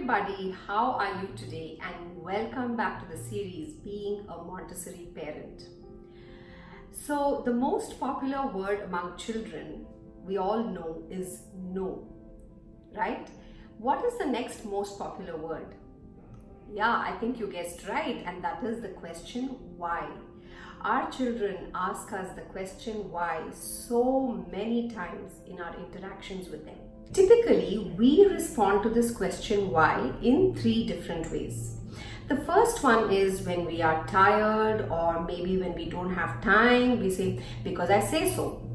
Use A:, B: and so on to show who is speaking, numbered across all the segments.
A: everybody, how are you today? And welcome back to the series Being a Montessori Parent. So the most popular word among children, we all know, is no, right? What is the next most popular word? Yeah, I think you guessed right, and that is the question why. Our children ask us the question why so many times in our interactions with them. Typically, we respond to this question why in three different ways. The first one is when we are tired, or maybe when we don't have time, we say, because I say so.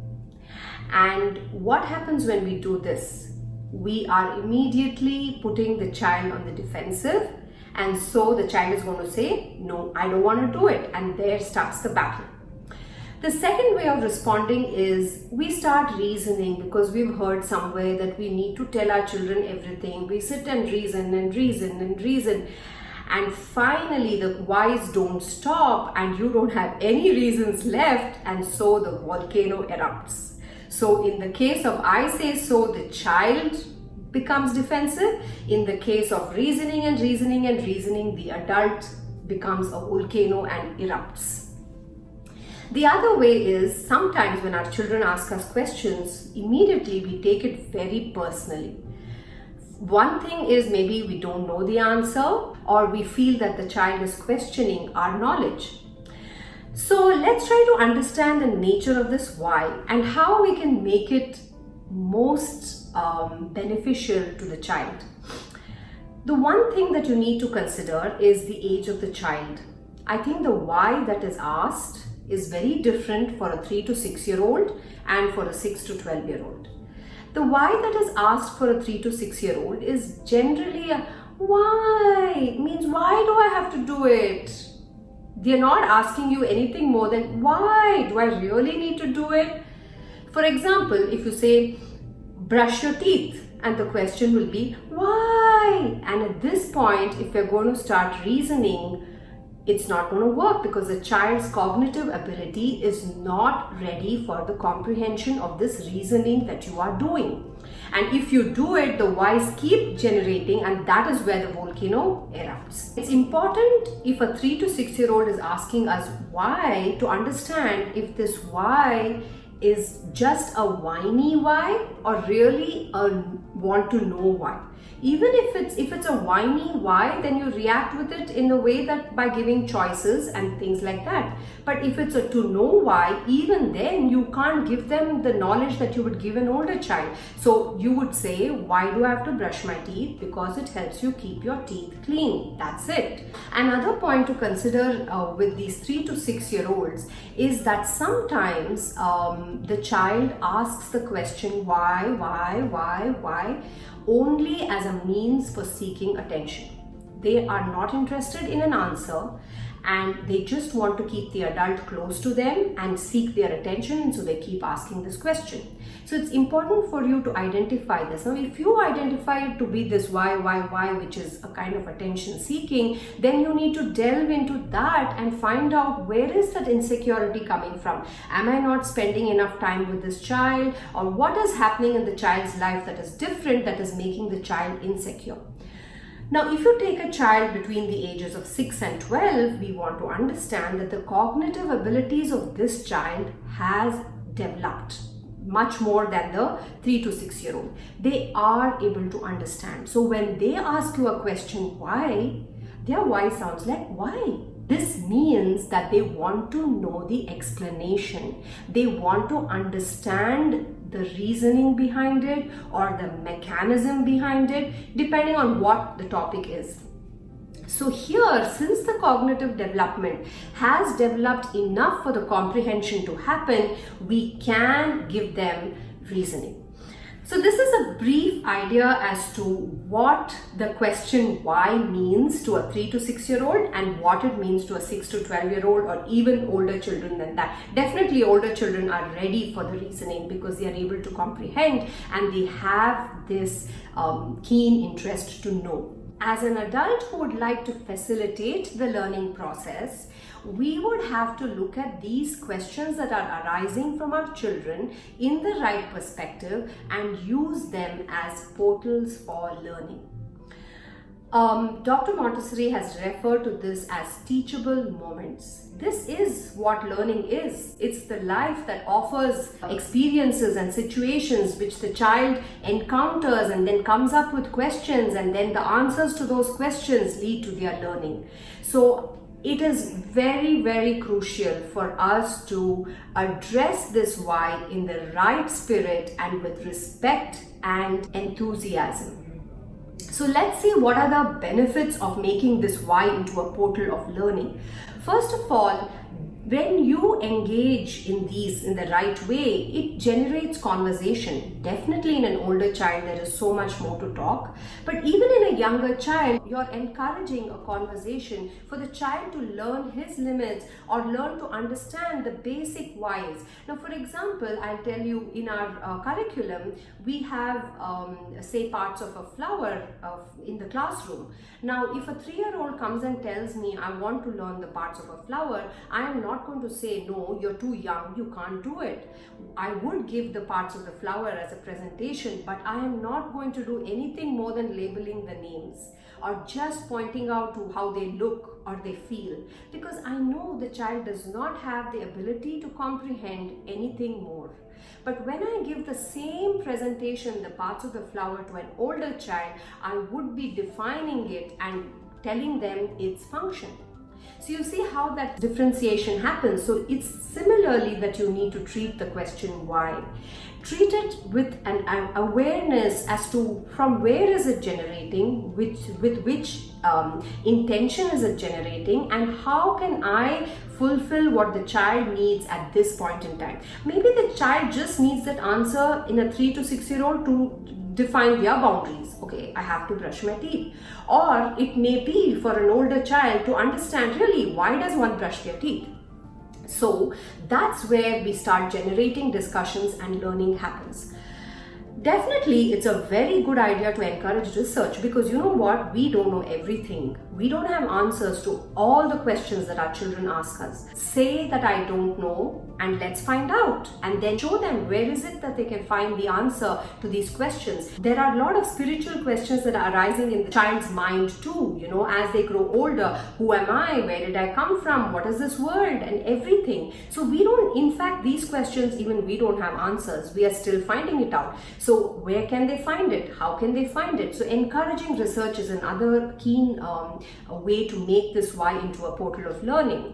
A: And what happens when we do this? We are immediately putting the child on the defensive, and so the child is going to say, no, I don't want to do it, and there starts the battle. The second way of responding is we start reasoning because we've heard somewhere that we need to tell our children everything. We sit and reason and reason and reason, and finally the whys don't stop and you don't have any reasons left, and so the volcano erupts. So in the case of I say so, the child becomes defensive. In the case of reasoning and reasoning and reasoning, the adult becomes a volcano and erupts. The other way is sometimes when our children ask us questions, immediately we take it very personally. One thing is maybe we don't know the answer, or we feel that the child is questioning our knowledge. So let's try to understand the nature of this why and how we can make it most beneficial to the child. The one thing that you need to consider is the age of the child. I think the why that is asked is very different for a 3 to 6 year old and for a 6 to 12 year old. The why that is asked for a 3 to 6 year old is generally a why. It means why do I have to do it? They're not asking you anything more than why do I really need to do it? For example, if you say brush your teeth, and the question will be why? And at this point, if you're going to start reasoning, it's not going to work because the child's cognitive ability is not ready for the comprehension of this reasoning that you are doing. And if you do it, the whys keep generating, and that is where the volcano erupts. It's important if a 3 to 6 year old is asking us why to understand if this why is just a whiny why or really a want to know why. Even if it's a whiny why, then you react with it in a way that by giving choices and things like that. But if it's a to know why, even then you can't give them the knowledge that you would give an older child. So you would say, why do I have to brush my teeth? Because it helps you keep your teeth clean. That's it. Another point to consider with these 3 to 6 year olds is that sometimes the child asks the question why only as a means for seeking attention. They are not interested in an answer, and they just want to keep the adult close to them and seek their attention, and so they keep asking this question. So it's important for you to identify this. Now, if you identify it to be this why, which is a kind of attention seeking, then you need to delve into that and find out where is that insecurity coming from. Am I not spending enough time with this child, or what is happening in the child's life that is different, that is making the child insecure? Now, if you take a child between the ages of 6 and 12, we want to understand that the cognitive abilities of this child has developed much more than the 3 to 6 year old. They are able to understand. So when they ask you a question why, their why sounds like why. This means that they want to know the explanation. They want to understand the reasoning behind it or the mechanism behind it, depending on what the topic is. So here, since the cognitive development has developed enough for the comprehension to happen, we can give them reasoning. So this is a brief idea as to what the question why means to a 3 to 6 year old and what it means to a 6 to 12 year old or even older children than that. Definitely older children are ready for the reasoning because they are able to comprehend and they have this keen interest to know. As an adult who would like to facilitate the learning process, we would have to look at these questions that are arising from our children in the right perspective and use them as portals for learning. Dr. Montessori has referred to this as teachable moments. This is what learning is. It's the life that offers experiences and situations which the child encounters and then comes up with questions, and then the answers to those questions lead to their learning. So it is very, very crucial for us to address this why in the right spirit and with respect and enthusiasm. So let's see what are the benefits of making this why into a portal of learning. First of all, when you engage in these in the right way, it generates conversation. Definitely in an older child, there is so much more to talk. But even in a younger child, you're encouraging a conversation for the child to learn his limits or learn to understand the basic whys. Now, for example, I'll tell you in our curriculum, we have, say, parts of a flower in the classroom. Now, if a 3-year-old comes and tells me, I want to learn the parts of a flower, I am not going to say, no, you're too young, you can't do it. I would give the parts of the flower as a presentation, but I am not going to do anything more than labeling the names or just pointing out to how they look or they feel, because I know the child does not have the ability to comprehend anything more. But when I give the same presentation, the parts of the flower, to an older child, I would be defining it and telling them its function. So you see how that differentiation happens. So it's similarly that you need to treat the question why. Treat it with an awareness as to from where is it generating, with which intention is it generating, and how can I fulfill what the child needs at this point in time. Maybe the child just needs that answer in a 3 to 6-year-old to define their boundaries. Okay, I have to brush my teeth. Or it may be for an older child to understand really why does one brush their teeth. So that's where we start generating discussions and learning happens. Definitely, it's a very good idea to encourage research, because you know what? We don't know everything. We don't have answers to all the questions that our children ask us. Say that I don't know and let's find out, and then show them where is it that they can find the answer to these questions. There are a lot of spiritual questions that are arising in the child's mind too, you know, as they grow older. Who am I? Where did I come from? What is this world? And everything. So we don't, in fact, these questions, even we don't have answers. We are still finding it out. So where can they find it? How can they find it? So encouraging research is another keen way to make this why into a portal of learning.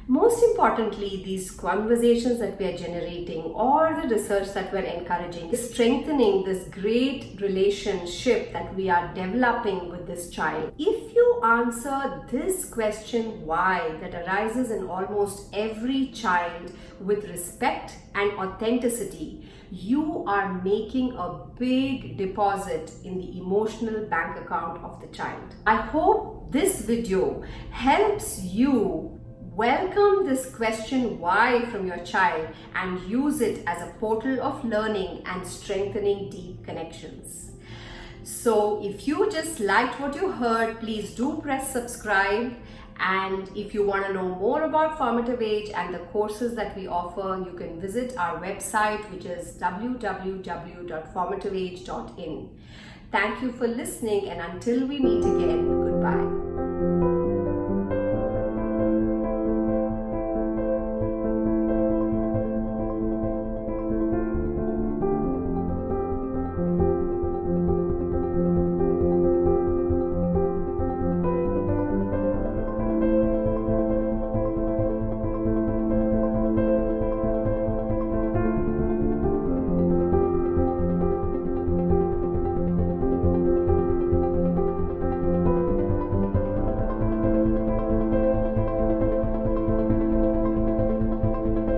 A: Most importantly, these conversations that we are generating or the research that we're encouraging is strengthening this great relationship that we are developing with this child. If you answer this question why that arises in almost every child with respect and authenticity, you are making a big deposit in the emotional bank account of the child. I hope this video helps you welcome this question why from your child and use it as a portal of learning and strengthening deep connections. So if you just liked what you heard, please do press subscribe. And if you want to know more about Formative Age and the courses that we offer, you can visit our website, which is www.formativeage.in. Thank you for listening, and until we meet again, goodbye.